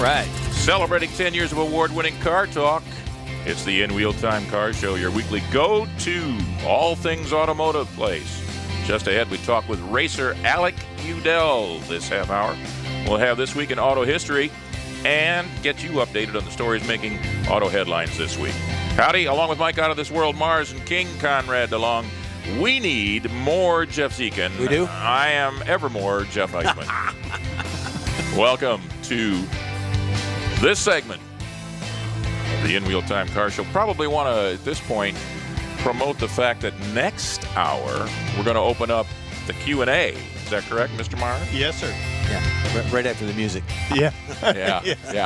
right. Celebrating 10 years of award-winning car talk. It's the In Wheel Time Car Show, your weekly go-to all things automotive place. Just ahead, we talk with racer Alec Udell this half hour. We'll have This Week in Auto History and get you updated on the stories making auto headlines this week. Howdy, along with Mike Out of This World, Mars, and King Konrad DeLong. We need more Jeff Zekin. We do? I am evermore Jeff Eichmann. Welcome to this segment of the In Wheel Time Car Show. Probably want to, at this point, promote the fact that next hour we're going to open up the Q&A. Is that correct, Mr. Meyer? Yes, sir. Yeah, right after the music. Yeah. Yeah,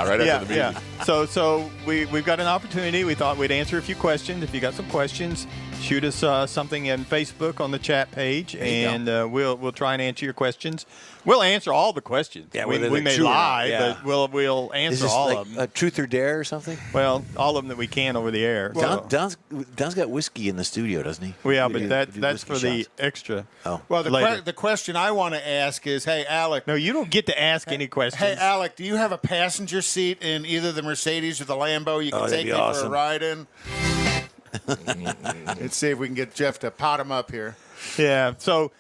right after the music. Yeah. So we've got an opportunity. We thought we'd answer a few questions. If you got some questions, shoot us something in Facebook on the chat page, and we'll try and answer your questions. We'll answer all the questions. Yeah, we may lie, but we'll answer all like of them. A truth or dare or something? Well, all of them that we can over the air. Well, Don's got whiskey in the studio, doesn't he? Well, yeah, but that's for the extra. Oh. Well, the question I want to ask is, hey, Alec. No, you don't get to ask any questions. Hey, Alec, do you have a passenger seat in either the Mercedes or the Lambo you can take me for a ride in? Let's see if we can get Jeff to pot him up here. Yeah, so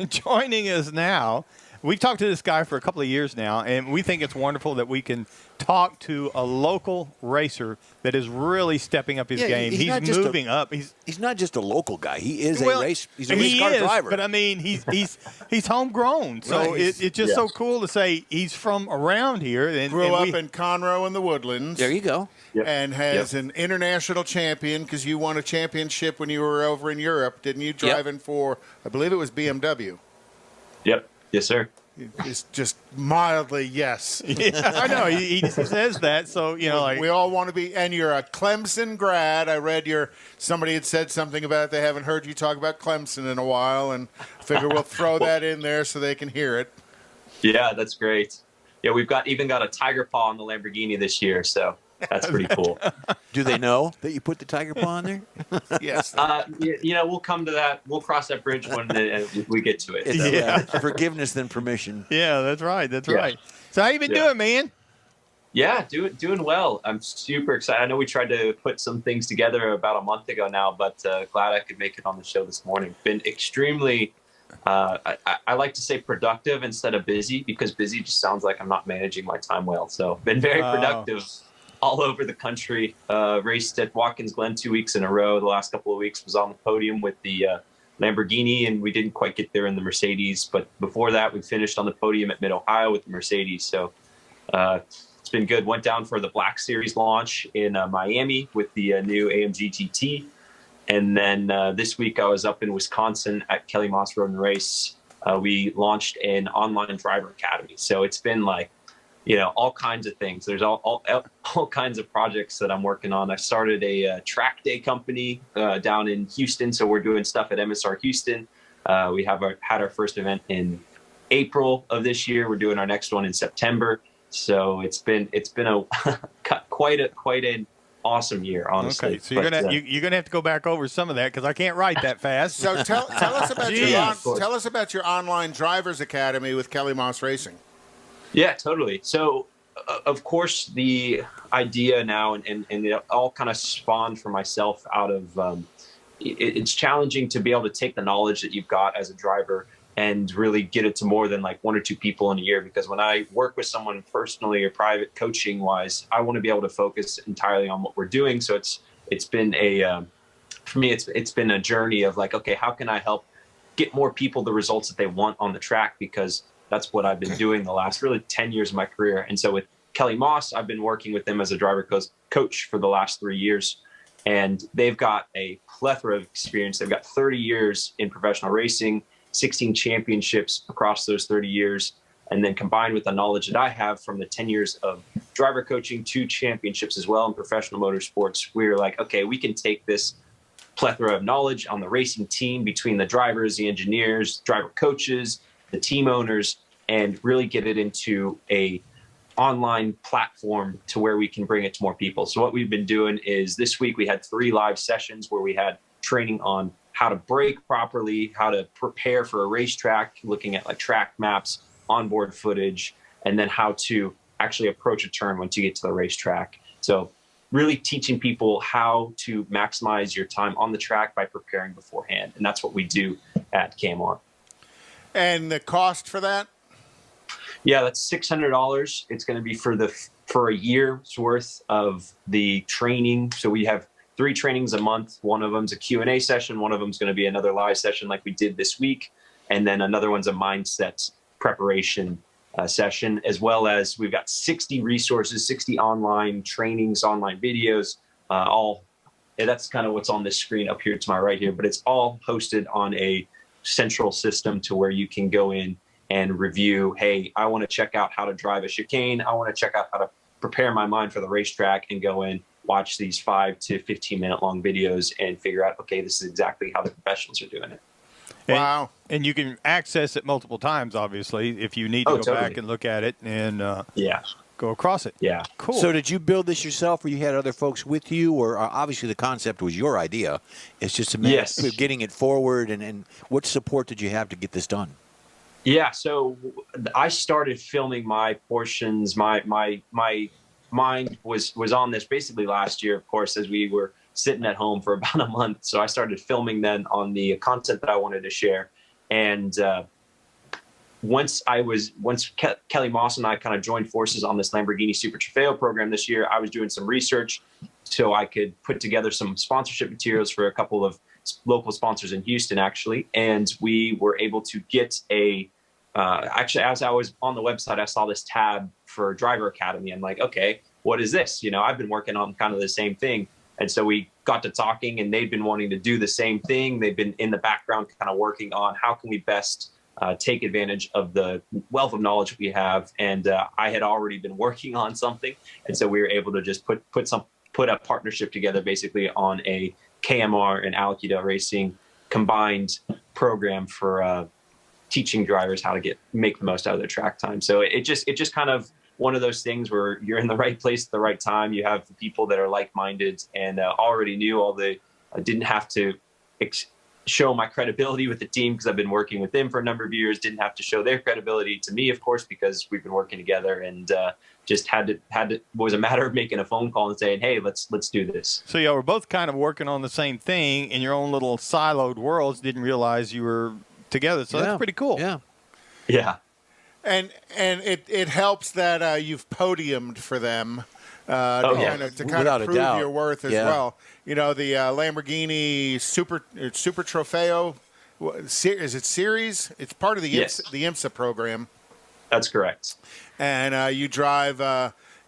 joining us now, we've talked to this guy for a couple of years now, and we think it's wonderful that we can talk to a local racer that is really stepping up his game. He's moving up. He's not just a local guy. He is he's a race car driver. But I mean, he's homegrown. So right. It's just so cool to say he's from around here. And grew up in Conroe in the Woodlands. There you go. Yep. And has an international champion because you won a championship when you were over in Europe, didn't you? Driving for, I believe it was BMW. Yep. Yes, sir. It's just mildly yes. Yeah, I know. He says that, so, like. We all want to be, and you're a Clemson grad. I read somebody had said something about it. They haven't heard you talk about Clemson in a while, and figure we'll throw that in there so they can hear it. Yeah, that's great. Yeah, we've even got a tiger paw on the Lamborghini this year, so that's pretty cool. Do they know that you put the tiger paw on there? Yes. We'll come to that. We'll cross that bridge when we get to it. So. Forgiveness than permission. Yeah, that's right. That's right. So how you been doing, man? Yeah, doing well. I'm super excited. I know we tried to put some things together about a month ago now, but glad I could make it on the show this morning. Been extremely, I like to say productive instead of busy, because busy just sounds like I'm not managing my time well. So been very productive. All over the country. Raced at Watkins Glen 2 weeks in a row. The last couple of weeks was on the podium with the Lamborghini, and we didn't quite get there in the Mercedes. But before that, we finished on the podium at Mid-Ohio with the Mercedes. So it's been good. Went down for the Black Series launch in Miami with the new AMG GT. And then this week I was up in Wisconsin at Kelly Moss Road and Race. We launched an online driver academy. So it's been like, all kinds of things. There's all kinds of projects that I'm working on. I started a track day company down in Houston, so we're doing stuff at MSR Houston. We had our first event in April of this year. We're doing our next one in September. So it's been a quite an awesome year, honestly. Okay, so you're gonna have to go back over some of that because I can't write that fast. So tell us about your online drivers academy with Kelly Moss Racing. Yeah, totally. So, of course, the idea now, and it all kind of spawned for myself out of it's challenging to be able to take the knowledge that you've got as a driver and really get it to more than like one or two people in a year. Because when I work with someone personally or private coaching wise, I want to be able to focus entirely on what we're doing. So it's been for me, it's been a journey of like, okay, how can I help get more people the results that they want on the track? Because that's what I've been doing the last really 10 years of my career. And so with Kelly Moss, I've been working with them as a driver coach for the last 3 years. And they've got a plethora of experience. They've got 30 years in professional racing, 16 championships across those 30 years. And then combined with the knowledge that I have from the 10 years of driver coaching, 2 championships as well in professional motorsports, we're like, okay, we can take this plethora of knowledge on the racing team between the drivers, the engineers, driver coaches, the team owners, and really get it into a online platform to where we can bring it to more people. So what we've been doing is this week we had 3 live sessions where we had training on how to brake properly, how to prepare for a racetrack, looking at like track maps, onboard footage, and then how to actually approach a turn once you get to the racetrack. So really teaching people how to maximize your time on the track by preparing beforehand. And that's what we do at KMR. And the cost for that? Yeah, that's $600. It's going to be for a year's worth of the training. So we have 3 trainings a month. One of them's a Q&A session. One of them's going to be another live session like we did this week. And then another one's a mindset preparation session, as well as we've got 60 resources, 60 online trainings, online videos, that's kind of what's on this screen up here to my right here, but it's all hosted on a central system to where you can go in and review, hey, I want to check out how to drive a chicane. I want to check out how to prepare my mind for the racetrack, and go in, watch these 5 to 15 minute long videos and figure out, okay, this is exactly how the professionals are doing it. Wow. And you can access it multiple times, obviously, if you need to go back and look at it and go across it. Yeah. Cool. So did you build this yourself, or you had other folks with you, or obviously the concept was your idea? It's just a matter of getting it forward, and what support did you have to get this done? Yeah, so I started filming my portions. My mind was on this basically last year, of course, as we were sitting at home for about a month. So I started filming then on the content that I wanted to share. And once Kelly Moss and I kind of joined forces on this Lamborghini Super Trofeo program this year, I was doing some research so I could put together some sponsorship materials for a couple of local sponsors in Houston, actually. And we were able to get actually, as I was on the website, I saw this tab for Driver Academy. I'm like, okay, what is this? I've been working on kind of the same thing. And so we got to talking, and they'd been wanting to do the same thing. They've been in the background kind of working on how can we best take advantage of the wealth of knowledge we have. And I had already been working on something. And so we were able to just put a partnership together basically on a KMR and Alec Udell Racing combined program for teaching drivers how to make the most out of their track time. So it just kind of one of those things where you're in the right place at the right time. You have the people that are like-minded and already knew didn't have to show my credibility with the team because I've been working with them for a number of years. Didn't have to show their credibility to me, of course, because we've been working together, and just was a matter of making a phone call and saying, hey, let's do this. So y'all were both kind of working on the same thing in your own little siloed worlds. Didn't realize you were together. So that's pretty cool. Yeah. Yeah. And it helps that you've podiumed for them to kind of prove your worth as well. The Lamborghini Super Trofeo, is it series? It's part of the IMSA program. That's correct. And you drive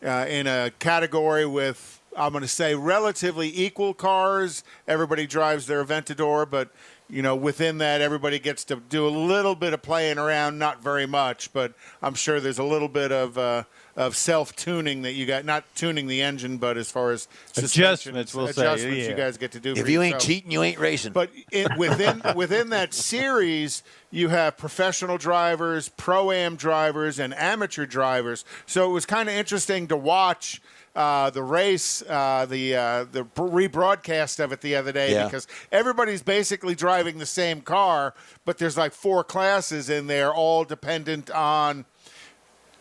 in a category with, I'm going to say, relatively equal cars. Everybody drives their Aventador, but within that, everybody gets to do a little bit of playing around, not very much, but I'm sure there's a little bit of self-tuning that you got, not tuning the engine, but as far as adjustments, you guys get to do. If you ain't cheating, you ain't racing. But within that series, you have professional drivers, pro-am drivers, and amateur drivers. So it was kind of interesting to watch the race, the rebroadcast of it the other day, because everybody's basically driving the same car, but there's like 4 classes in there, all dependent on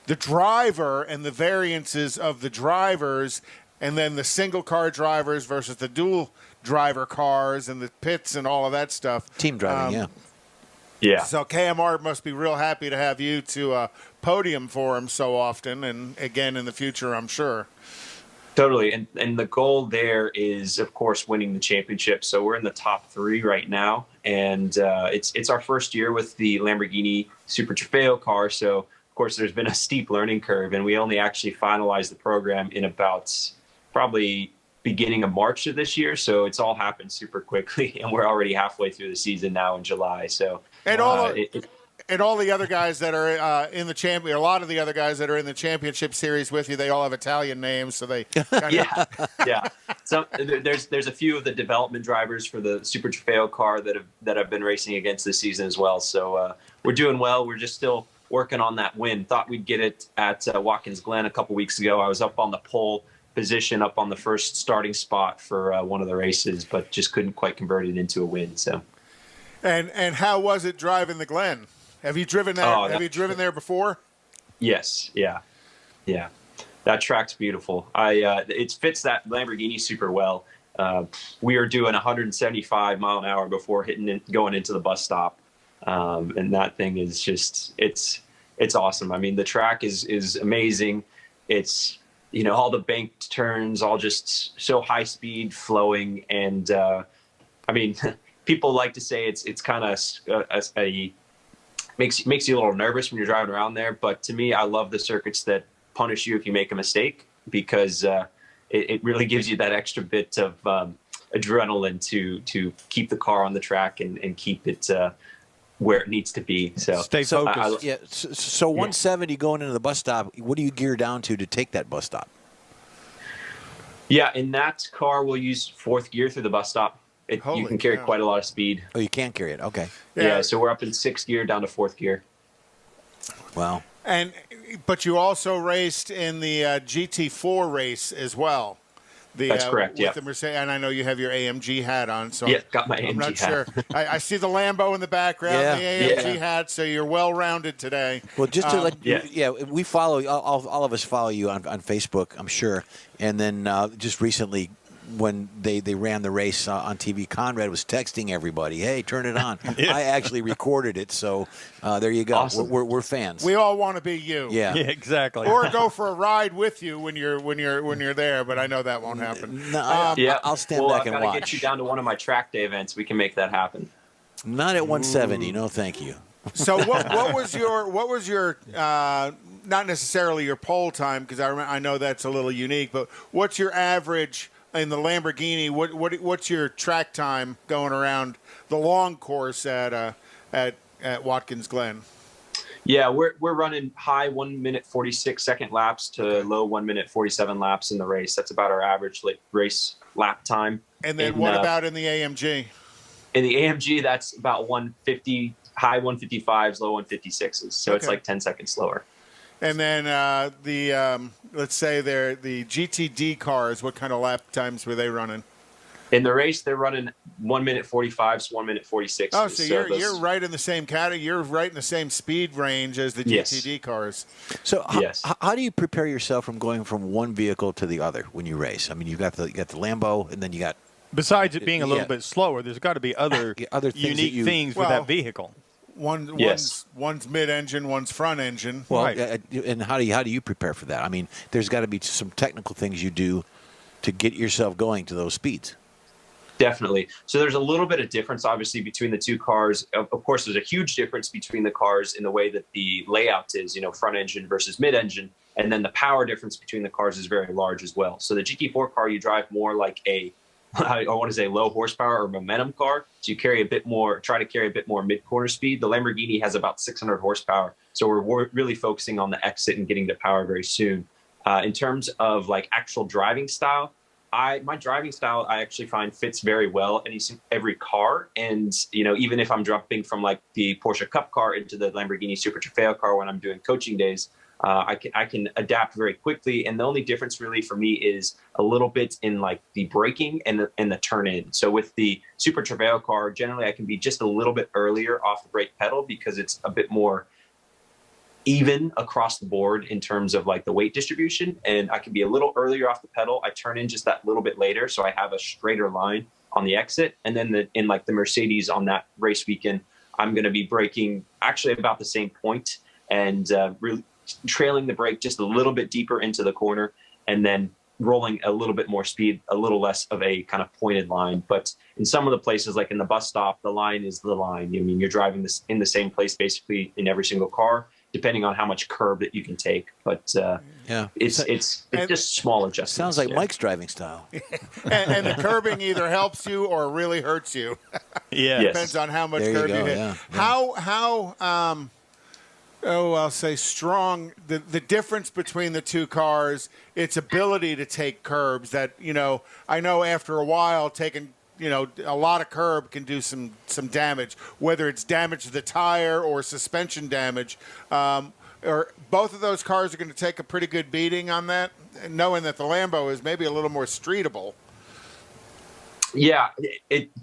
the driver and the variances of the drivers, and then the single car drivers versus the dual driver cars and the pits and all of that stuff. Team driving, Yeah. So KMR must be real happy to have you to podium for them so often, and again in the future, I'm sure. Totally. And the goal there is, of course, winning the championship. So we're in the top 3 right now. And it's our first year with the Lamborghini Super Trofeo car. So, of course, there's been a steep learning curve. And we only actually finalized the program in about probably beginning of March of this year. So it's all happened super quickly. And we're already halfway through the season now in July. So and all the other guys that are in the champion, a lot of the other guys that are in the championship series with you, they all have Italian names, so they yeah. So there's a few of the development drivers for the Super Trofeo car that have been racing against this season as well. So we're doing well. We're just still working on that win. Thought we'd get it at Watkins Glen a couple weeks ago. I was up on the pole position, up on the first starting spot for one of the races, but just couldn't quite convert it into a win. So. And how was it driving the Glen? Have you driven there? Have you driven there before? Yes. Yeah. That track's beautiful. It fits that Lamborghini super well. We are doing 175 mile an hour before going into the bus stop. And that thing is just, it's awesome. I mean, the track is amazing. It's, you know, all the banked turns, all just so high speed flowing. And, I mean, people like to say it's kind of makes you a little nervous when you're driving around there. But to me, I love the circuits that punish you if you make a mistake, because it really gives you that extra bit of adrenaline to keep the car on the track and keep it where it needs to be. So stay focused. So 170 going into the bus stop, what do you gear down to take that bus stop? Yeah, in that car, we'll use fourth gear through the bus stop. You can carry quite a lot of speed. Oh, you can carry it. Okay. Yeah, so we're up in sixth gear down to fourth gear. Wow. But you also raced in the GT4 race as well. That's correct. With the Mercedes, and I know you have your AMG hat on. So got my AMG I'm not hat. Sure. I see the Lambo in the background, the AMG hat. So you're well rounded today. Well, just to we follow all of us follow you on Facebook, I'm sure, and then just recently, when they ran the race on TV, Konrad was texting everybody, "Hey, turn it on." I actually recorded it, so there you go. Awesome. We're fans. We all want to be you. Yeah, exactly. Or go for a ride with you when you're there, but I know that won't happen. No, I'll stand back and watch. I've got to get you down to one of my track day events. We can make that happen. Not at 170. No, thank you. So what was your not necessarily your pole time, because I know that's a little unique, but what's your average in the Lamborghini? What's your track time going around the long course at Watkins Glen? Yeah, we're running high 1 minute 46 second laps to low 1 minute 47 laps in the race. That's about our average race lap time. And then what about in the AMG? In the AMG, that's about 150, high 155s, low 156s. So it's like 10 seconds slower. And then let's say they're the GTD cars, what kind of lap times were they running? In the race, they're running 1 minute 45s, 1 minute 46s. Oh, so you're right in the same category. You're right in the same speed range as the GTD cars. So how do you prepare yourself from going from one vehicle to the other when you race? I mean, you got the Lambo, and then you got. Besides it being a little bit slower, there's got to be other unique things with that vehicle. One's mid-engine, one's front-engine. Well, and how do you prepare for that? I mean, there's got to be some technical things you do to get yourself going to those speeds. Definitely. So there's a little bit of difference, obviously, between the two cars. Of course, there's a huge difference between the cars in the way that the layout is, front engine versus mid-engine. And then the power difference between the cars is very large as well. So the GT4 car, you drive more like I want to say low horsepower or momentum car. So you try to carry a bit more mid-corner speed. The Lamborghini has about 600 horsepower. So we're really focusing on the exit and getting to power very soon. In terms of actual driving style, my driving style, I actually find fits very well in every car. And, even if I'm jumping from the Porsche Cup car into the Lamborghini Super Trofeo car when I'm doing coaching days, I can adapt very quickly. And the only difference really for me is a little bit in the braking and the turn in. So with the Super Trofeo car, generally I can be just a little bit earlier off the brake pedal because it's a bit more even across the board in terms of the weight distribution. And I can be a little earlier off the pedal. I turn in just that little bit later. So I have a straighter line on the exit. And then in the Mercedes on that race weekend, I'm going to be braking actually about the same point and really trailing the brake just a little bit deeper into the corner and then rolling a little bit more speed, a little less of a kind of pointed line. But in some of the places, like in the bus stop, the line is the line. I mean, you're driving this in the same place basically in every single car, depending on how much curb that you can take. But it's just small adjustments. Sounds like Mike's driving style. and the curbing either helps you or really hurts you. Depends on how much curb you hit. Yeah. How I'll say strong. The difference between the two cars, its ability to take curbs. That I know after a while taking a lot of curb can do some damage, whether it's damage to the tire or suspension damage. Or both of those cars are going to take a pretty good beating on that, knowing that the Lambo is maybe a little more streetable. Yeah.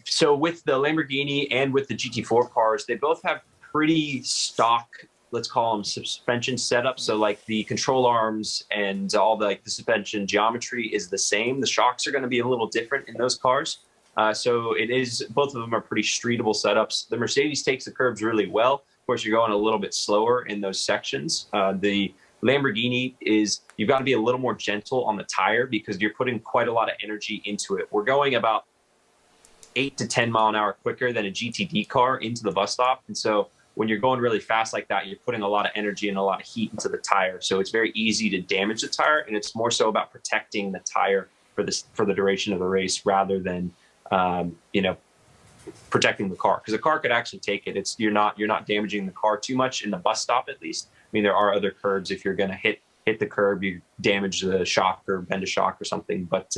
So with the Lamborghini and with the GT4 cars, they both have pretty stock let's call them suspension setups. So like the control arms and all the suspension geometry is the same. The shocks are going to be a little different in those cars. So both of them are pretty streetable setups. The Mercedes takes the curbs really well. Of course, you're going a little bit slower in those sections. The Lamborghini you've got to be a little more gentle on the tire because you're putting quite a lot of energy into it. We're going about 8 to 10 mile an hour quicker than a GTD car into the bus stop. And so when you're going really fast like that, you're putting a lot of energy and a lot of heat into the tire. So it's very easy to damage the tire. And it's more so about protecting the tire for the duration of the race rather than, protecting the car, because the car could actually take it. You're not damaging the car too much in the bus stop, at least. I mean, there are other curbs. If you're going to hit the curb, you damage the shock or bend a shock or something. But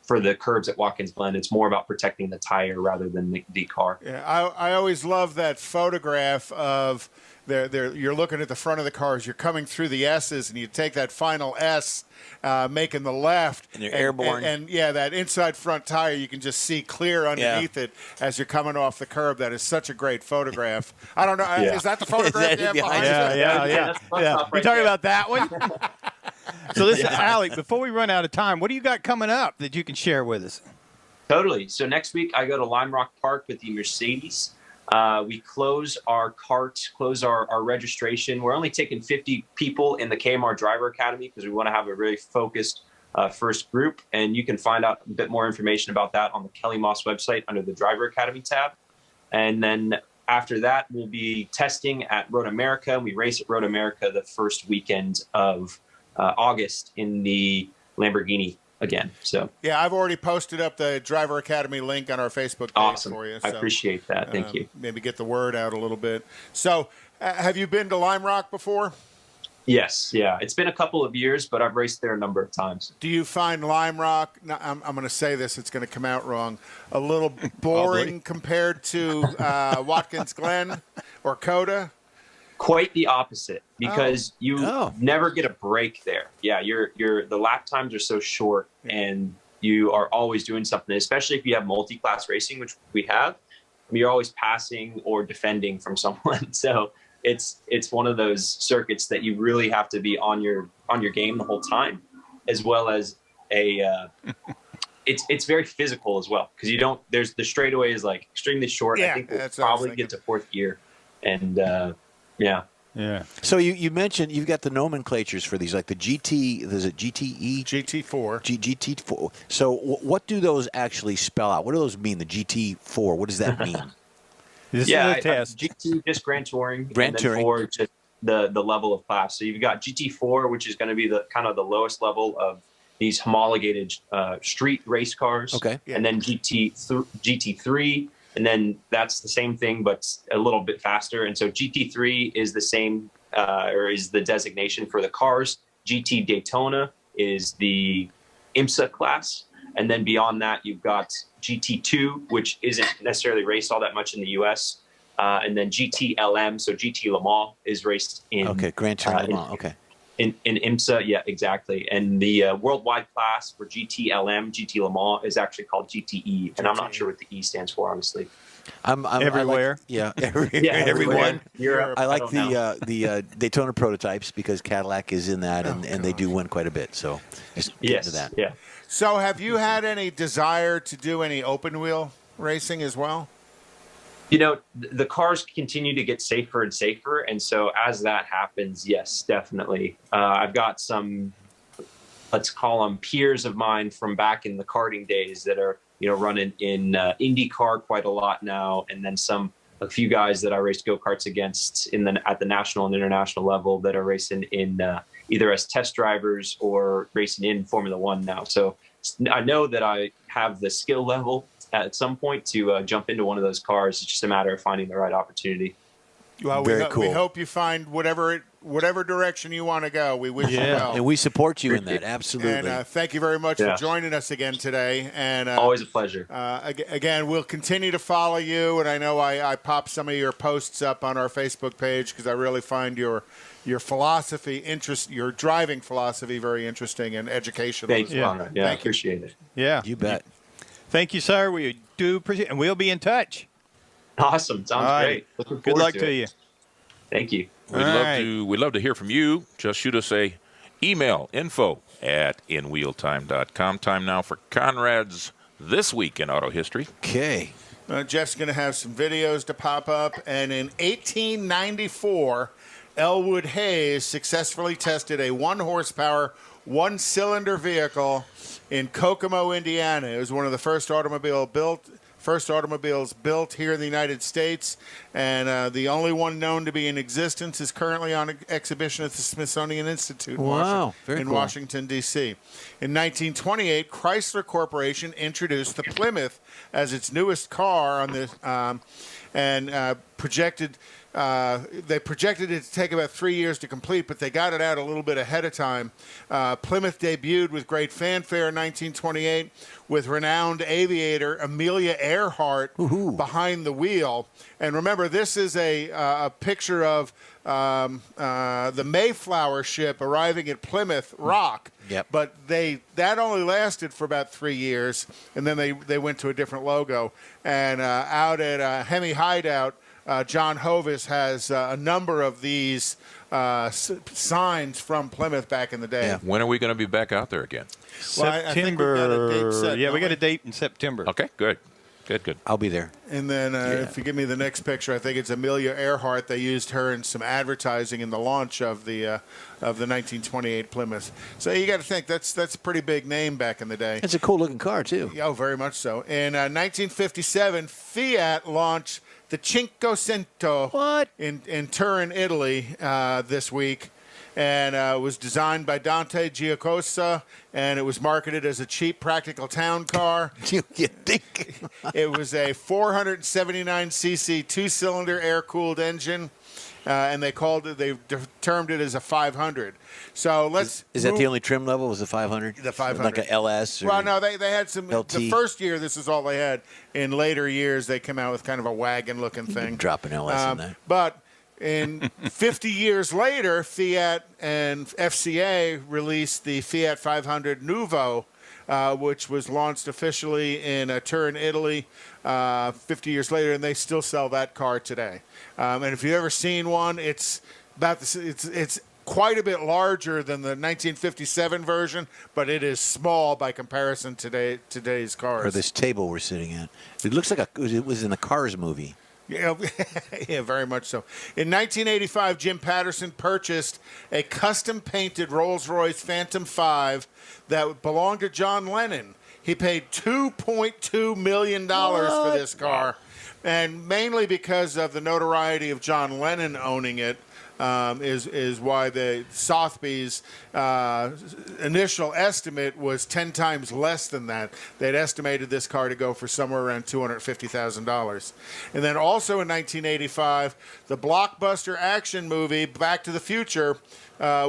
for the curbs at Watkins Glen, it's more about protecting the tire rather than the car. Yeah, I always love that photograph of you're looking at the front of the cars. You're coming through the S's, and you take that final S, making the left. And you're airborne. And that inside front tire, you can just see clear underneath it as you're coming off the curb. That is such a great photograph. I don't know. Yeah. Is that the photograph you have behind you? Yeah. Right We're talking about that one? So listen, Alec, before we run out of time, what do you got coming up that you can share with us? Totally. So next week, I go to Lime Rock Park with the Mercedes. We close our registration. We're only taking 50 people in the KMR Driver Academy because we want to have a really focused first group. And you can find out a bit more information about that on the Kelly Moss website under the Driver Academy tab. And then after that, we'll be testing at Road America. We race at Road America the first weekend of August in the Lamborghini again. So yeah, I've already posted up the Driver Academy link on our Facebook page awesome. for you. I appreciate that. Thank you. Maybe get the word out a little bit. So have you been to Lime Rock before? Yes. Yeah. It's been a couple of years, but I've raced there a number of times. Do you find Lime Rock, I'm going to say this, it's going to come out wrong, a little boring compared to Watkins Glen or Coda? Quite the opposite, because you never get a break there. Yeah, the lap times are so short, and you are always doing something. Especially if you have multi-class racing, which we have, you're always passing or defending from someone. So it's one of those circuits that you really have to be on your game the whole time, as well as it's very physical as well, because the straightaway is like extremely short. Yeah, I think we'll probably get to fourth gear, and yeah. So you mentioned you've got the nomenclatures for these, like the GT. Is it GTE? GT4. GT4. So what do those actually spell out? What do those mean? The GT4. What does that mean? This is a test. GT just Grand Touring. Grand Touring. 4 just the level of class. So you've got GT4, which is going to be the kind of the lowest level of these homologated street race cars. Okay. Yeah. And then GT3. And then that's the same thing, but a little bit faster. And so GT3 is the same, or is the designation for the cars. GT Daytona is the IMSA class. And then beyond that, you've got GT2, which isn't necessarily raced all that much in the U.S. And then GT LM, so GT Le Mans is raced in. Okay, Grand Touring Le Mans. Okay. In IMSA, yeah, exactly. And the worldwide class for GT LM, GT Le Mans is actually called GTE, and I'm not sure what the E stands for, honestly. I'm everywhere. Everywhere. Europe. I like the Daytona prototypes because Cadillac is in that, and they do win quite a bit. So just get into that. Yeah. So have you had any desire to do any open wheel racing as well? You know, the cars continue to get safer and safer. And so as that happens, yes, definitely. I've got some, let's call them peers of mine from back in the karting days that are, running in IndyCar quite a lot now. And then a few guys that I raced go-karts against at the national and international level that are racing in either as test drivers or racing in Formula One now. So I know that I have the skill level at some point to jump into one of those cars. It's just a matter of finding the right opportunity. Well, Very cool. We hope you find whatever direction you want to go. We wish you well. And we support you in that. Absolutely. And thank you very much for joining us again today. And always a pleasure. Again, we'll continue to follow you. And I know I popped some of your posts up on our Facebook page because I really find your philosophy, your driving philosophy, very interesting and educational. Thank you. Yeah, I appreciate it. Yeah, you bet. Thank you, sir. We do appreciate it, and we'll be in touch. Awesome. Sounds great. Looking forward Good luck to to it. you. Thank you. We'd love to hear from you. Just shoot us a email, info@inwheeltime.com. Time now for Konrad's This Week in Auto History. Okay. Jeff's going to have some videos to pop up. And in 1894, Elwood Hayes successfully tested a 1-horsepower, 1-cylinder vehicle in Kokomo, Indiana. It was one of the first automobiles built here in the United States, and the only one known to be in existence is currently on exhibition at the Smithsonian Institute in Washington, D.C. In 1928, Chrysler Corporation introduced the Plymouth as its newest car on the they projected it to take about 3 years to complete, but they got it out a little bit ahead of time. Plymouth debuted with great fanfare in 1928 with renowned aviator Amelia Earhart behind the wheel. And remember, this is a picture of the Mayflower ship arriving at Plymouth Rock. Yep. But that only lasted for about 3 years, and then they went to a different logo. And out at Hemi Hideout, John Hovis has a number of these signs from Plymouth back in the day. Yeah. When are we going to be back out there again? Well, I think we've got a date set, we got a date in September. Okay, good. Good. I'll be there. And then if you give me the next picture, I think it's Amelia Earhart. They used her in some advertising in the launch of the 1928 Plymouth. So you got to think that's a pretty big name back in the day. It's a cool looking car too. Oh, very much so. In 1957, Fiat launched the Cinquecento in Turin, Italy this week. And was designed by Dante Giacosa, and it was marketed as a cheap, practical town car. You think? It was a 479cc 2-cylinder air-cooled engine, and they termed it as a 500. So let's. Is that the only trim level? Was the 500? The 500, like a LS? Or well, no, they had some. LT. The first year, this is all they had. In later years, they came out with kind of a wagon-looking thing. Drop an LS in there. But in 50 years later, Fiat and FCA released the Fiat 500 Nuovo, which was launched officially in Turin, Italy 50 years later, and they still sell that car today. And if you've ever seen one, it's quite a bit larger than the 1957 version, but it is small by comparison to today's cars. Or this table we're sitting at. It looks like it was in the Cars movie. Yeah, yeah, very much so. In 1985, Jim Patterson purchased a custom-painted Rolls-Royce Phantom 5 that belonged to John Lennon. He paid $2.2 million for this car, and mainly because of the notoriety of John Lennon owning it. Is why the Sotheby's initial estimate was 10 times less than that. They'd estimated this car to go for somewhere around $250,000. And then also in 1985, the blockbuster action movie Back to the Future,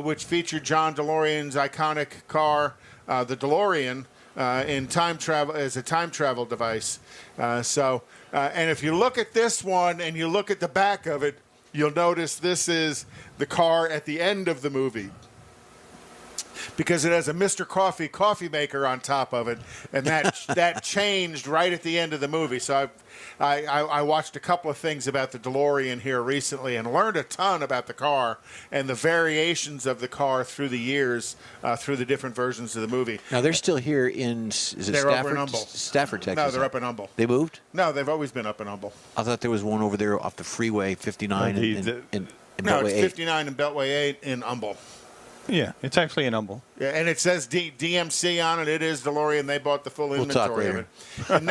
which featured John DeLorean's iconic car, the DeLorean, in time travel as a time travel device. And if you look at this one and you look at the back of it, you'll notice this is the car at the end of the movie because it has a Mr. coffee maker on top of it, and that changed right at the end of the movie. So I watched a couple of things about the DeLorean here recently and learned a ton about the car and the variations of the car through the years, through the different versions of the movie. Now, they're still here in, They're up in Humble. Stafford, Texas. No, they're up in Humble. They moved? No, they've always been up in Humble. I thought there was one over there off the freeway, 59 and No, Beltway it's 8. 59 and Beltway 8 in Humble. Yeah, it's actually in Humble. Yeah, and it says DMC on it. It is DeLorean. They bought the full inventory of it. In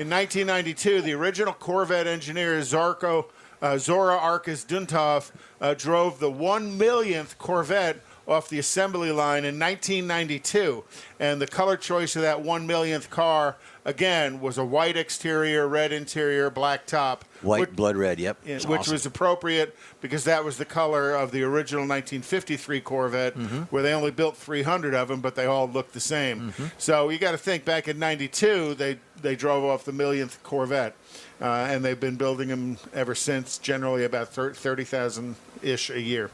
1992, the original Corvette engineer Zora Arkus Duntov drove the 1 millionth Corvette off the assembly line in 1992. And the color choice of that 1 millionth car, again, was a white exterior, red interior, black top. White, blood red, yep. Which awesome. was appropriate because that was the color of the original 1953 Corvette, where they only built 300 of them, but they all looked the same. So you got to think, back in 92, they drove off the millionth Corvette, and they've been building them ever since, generally about 30,000-ish a year.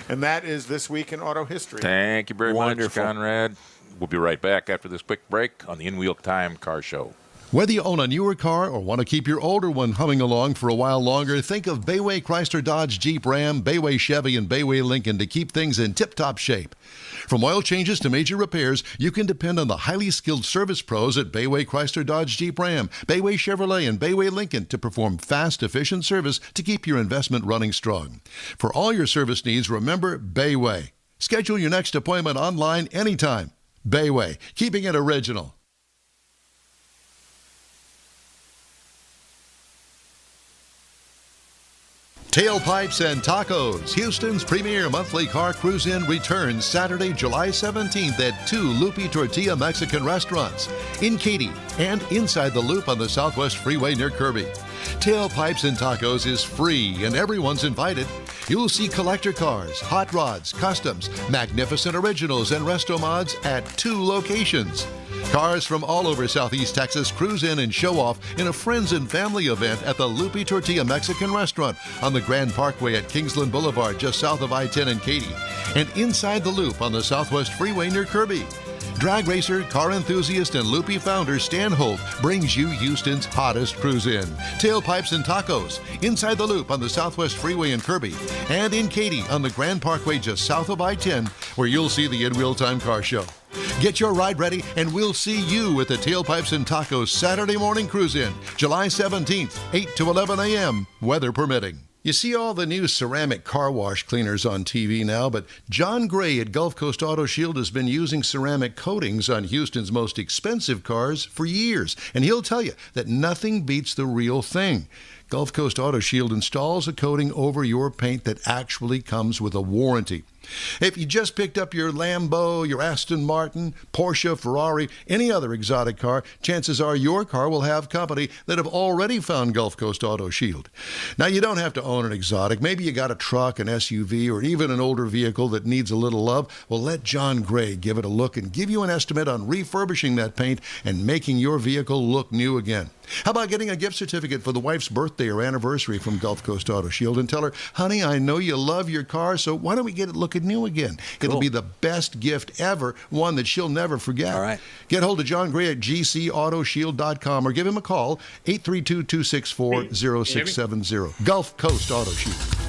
And that is This Week in Auto History. Thank you very Wonderful. much, Konrad. We'll be right back after this quick break on the In Wheel Time Car Show. Whether you own a newer car or want to keep your older one humming along for a while longer, think of Bayway Chrysler Dodge Jeep Ram, Bayway Chevy, and Bayway Lincoln to keep things in tip-top shape. From oil changes to major repairs, you can depend on the highly skilled service pros at Bayway Chrysler Dodge Jeep Ram, Bayway Chevrolet, and Bayway Lincoln to perform fast, efficient service to keep your investment running strong. For all your service needs, remember Bayway. Schedule your next appointment online anytime. Bayway, keeping it original. Tailpipes and Tacos, Houston's premier monthly car cruise-in returns Saturday, July 17th at 2 Loopy Tortilla Mexican restaurants in Katy and inside the Loop on the Southwest Freeway near Kirby. Tailpipes and Tacos is free and everyone's invited. You'll see collector cars, hot rods, customs, magnificent originals, and resto mods at 2 locations. Cars from all over Southeast Texas cruise in and show off in a friends and family event at the Loopy Tortilla Mexican restaurant on the Grand Parkway at Kingsland Boulevard just south of I-10 in Katy, and inside the Loop on the Southwest Freeway near Kirby. Drag racer, car enthusiast, and Loopy founder Stan Holt brings you Houston's hottest cruise-in. Tailpipes and Tacos, inside the Loop on the Southwest Freeway in Kirby, and in Katy on the Grand Parkway just south of I-10, where you'll see the In Wheel Time Car Show. Get your ride ready, and we'll see you at the Tailpipes and Tacos Saturday morning cruise-in, July 17th, 8 to 11 a.m., weather permitting. You see all the new ceramic car wash cleaners on TV now, but John Gray at Gulf Coast Auto Shield has been using ceramic coatings on Houston's most expensive cars for years, and he'll tell you that nothing beats the real thing. Gulf Coast Auto Shield installs a coating over your paint that actually comes with a warranty. If you just picked up your Lambo, your Aston Martin, Porsche, Ferrari, any other exotic car, chances are your car will have company that have already found Gulf Coast Auto Shield. Now, you don't have to own an exotic. Maybe you got a truck, an SUV, or even an older vehicle that needs a little love. Well, let John Gray give it a look and give you an estimate on refurbishing that paint and making your vehicle look new again. How about getting a gift certificate for the wife's birthday or anniversary from Gulf Coast Auto Shield and tell her, honey, I know you love your car, so why don't we get it looking new again? Cool. It'll be the best gift ever, one that she'll never forget. All right. Get hold of John Gray at gcautoshield.com or give him a call, 832-264-0670. Gulf Coast Auto Shield.